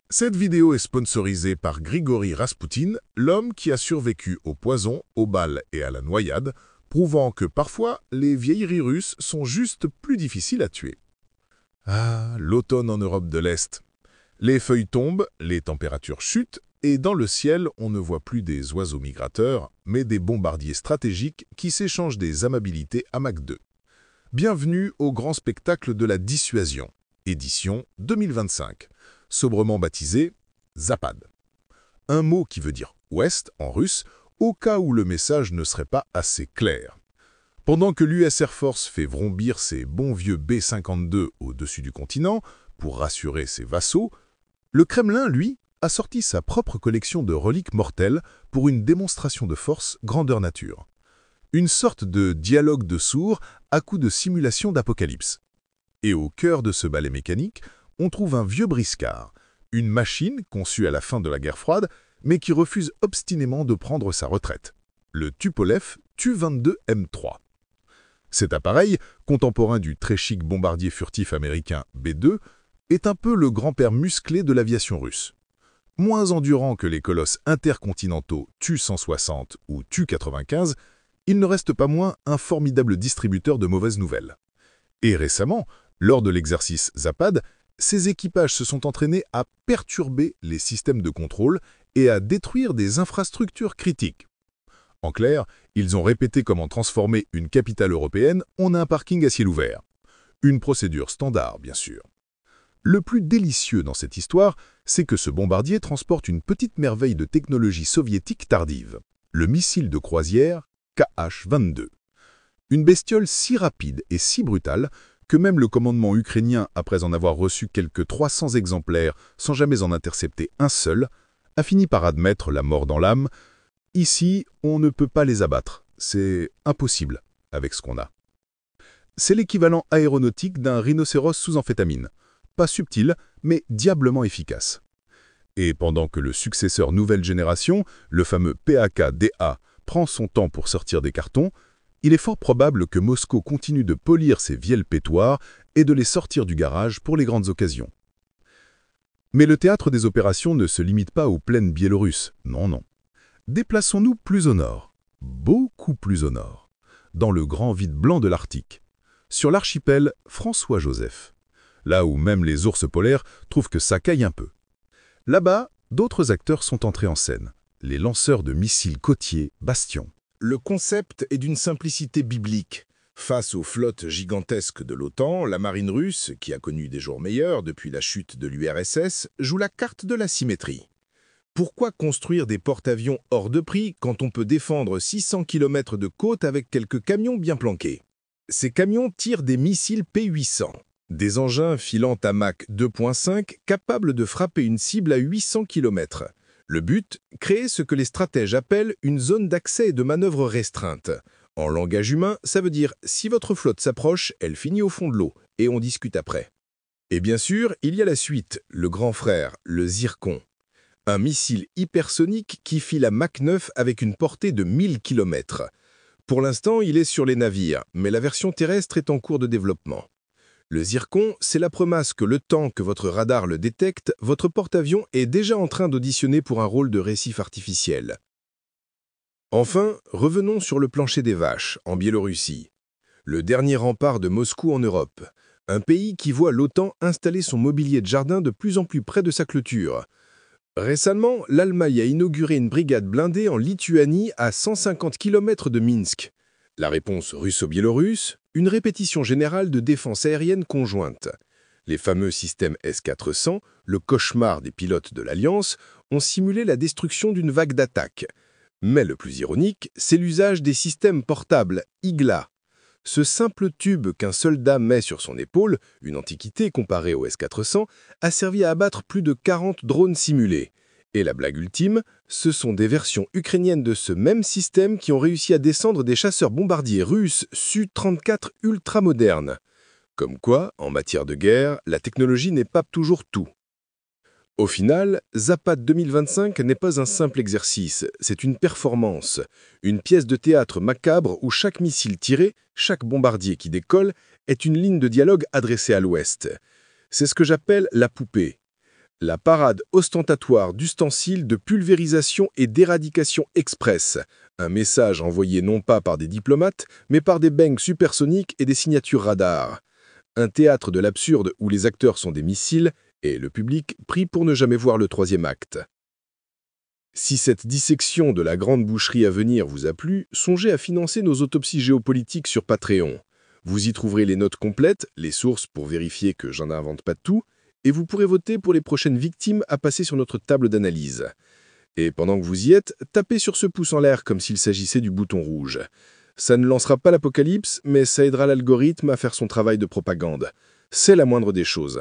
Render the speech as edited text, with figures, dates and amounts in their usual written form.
Cette vidéo est sponsorisée par Grigori Raspoutine, l'homme qui a survécu au poison, aux balles et à la noyade, prouvant que parfois les vieilleries russes sont juste plus difficiles à tuer. Ah, l'automne en Europe de l'Est. Les feuilles tombent, les températures chutent, et dans le ciel, on ne voit plus des oiseaux migrateurs, mais des bombardiers stratégiques qui s'échangent des amabilités à Mach 2. Bienvenue au grand spectacle de la dissuasion, édition 2025, sobrement baptisé Zapad. Un mot qui veut dire « ouest » en russe, au cas où le message ne serait pas assez clair. Pendant que l'US Air Force fait vrombir ses bons vieux B-52 au-dessus du continent, pour rassurer ses vassaux, le Kremlin, lui, a sorti sa propre collection de reliques mortelles pour une démonstration de force grandeur nature. Une sorte de dialogue de sourds à coups de simulation d'apocalypse. Et au cœur de ce ballet mécanique, on trouve un vieux briscard, une machine conçue à la fin de la guerre froide, mais qui refuse obstinément de prendre sa retraite. Le Tupolev Tu-22M3. Cet appareil, contemporain du très chic bombardier furtif américain B-2, est un peu le grand-père musclé de l'aviation russe. Moins endurant que les colosses intercontinentaux Tu-160 ou Tu-95, il ne reste pas moins un formidable distributeur de mauvaises nouvelles. Et récemment, lors de l'exercice Zapad, ces équipages se sont entraînés à perturber les systèmes de contrôle et à détruire des infrastructures critiques. En clair, ils ont répété comment transformer une capitale européenne en un parking à ciel ouvert. Une procédure standard, bien sûr. Le plus délicieux dans cette histoire, c'est que ce bombardier transporte une petite merveille de technologie soviétique tardive, le missile de croisière Kh-22. Une bestiole si rapide et si brutale que même le commandement ukrainien, après en avoir reçu quelques 300 exemplaires sans jamais en intercepter un seul, a fini par admettre la mort dans l'âme. Ici, on ne peut pas les abattre. C'est impossible avec ce qu'on a. C'est l'équivalent aéronautique d'un rhinocéros sous amphétamine. Pas subtil, mais diablement efficace. Et pendant que le successeur nouvelle génération, le fameux PAK-DA, prend son temps pour sortir des cartons, il est fort probable que Moscou continue de polir ses vieilles pétoires et de les sortir du garage pour les grandes occasions. Mais le théâtre des opérations ne se limite pas aux plaines biélorusses, non, non. Déplaçons-nous plus au nord, beaucoup plus au nord, dans le grand vide blanc de l'Arctique, sur l'archipel François-Joseph, là où même les ours polaires trouvent que ça caille un peu. Là-bas, d'autres acteurs sont entrés en scène, les lanceurs de missiles côtiers Bastion. Le concept est d'une simplicité biblique. Face aux flottes gigantesques de l'OTAN, la marine russe, qui a connu des jours meilleurs depuis la chute de l'URSS, joue la carte de la symétrie. Pourquoi construire des porte-avions hors de prix quand on peut défendre 600 km de côte avec quelques camions bien planqués? Ces camions tirent des missiles P-800, des engins filant à Mach 2.5 capables de frapper une cible à 800 km. Le but, créer ce que les stratèges appellent une zone d'accès et de manœuvre restreinte. En langage humain, ça veut dire si votre flotte s'approche, elle finit au fond de l'eau, et on discute après. Et bien sûr, il y a la suite, le grand frère, le Zircon. Un missile hypersonique qui file à Mach 9 avec une portée de 1000 km. Pour l'instant, il est sur les navires, mais la version terrestre est en cours de développement. Le Zircon, c'est la promesse que le temps que votre radar le détecte, votre porte-avions est déjà en train d'auditionner pour un rôle de récif artificiel. Enfin, revenons sur le plancher des vaches, en Biélorussie. Le dernier rempart de Moscou en Europe. Un pays qui voit l'OTAN installer son mobilier de jardin de plus en plus près de sa clôture. Récemment, l'Allemagne a inauguré une brigade blindée en Lituanie à 150 km de Minsk. La réponse russo-biélorusse, une répétition générale de défense aérienne conjointe. Les fameux systèmes S-400, le cauchemar des pilotes de l'Alliance, ont simulé la destruction d'une vague d'attaques. Mais le plus ironique, c'est l'usage des systèmes portables IGLA. Ce simple tube qu'un soldat met sur son épaule, une antiquité comparée au S-400, a servi à abattre plus de 40 drones simulés. Et la blague ultime, ce sont des versions ukrainiennes de ce même système qui ont réussi à descendre des chasseurs-bombardiers russes Su-34 ultramodernes. Comme quoi, en matière de guerre, la technologie n'est pas toujours tout. Au final, Zapad 2025 n'est pas un simple exercice, c'est une performance, une pièce de théâtre macabre où chaque missile tiré, chaque bombardier qui décolle, est une ligne de dialogue adressée à l'Ouest. C'est ce que j'appelle la poupée. La parade ostentatoire d'ustensiles de pulvérisation et d'éradication express. Un message envoyé non pas par des diplomates, mais par des bangs supersoniques et des signatures radar. Un théâtre de l'absurde où les acteurs sont des missiles et le public prie pour ne jamais voir le troisième acte. Si cette dissection de la grande boucherie à venir vous a plu, songez à financer nos autopsies géopolitiques sur Patreon. Vous y trouverez les notes complètes, les sources pour vérifier que j'en invente pas de tout, et vous pourrez voter pour les prochaines victimes à passer sur notre table d'analyse. Et pendant que vous y êtes, tapez sur ce pouce en l'air comme s'il s'agissait du bouton rouge. Ça ne lancera pas l'apocalypse, mais ça aidera l'algorithme à faire son travail de propagande. C'est la moindre des choses.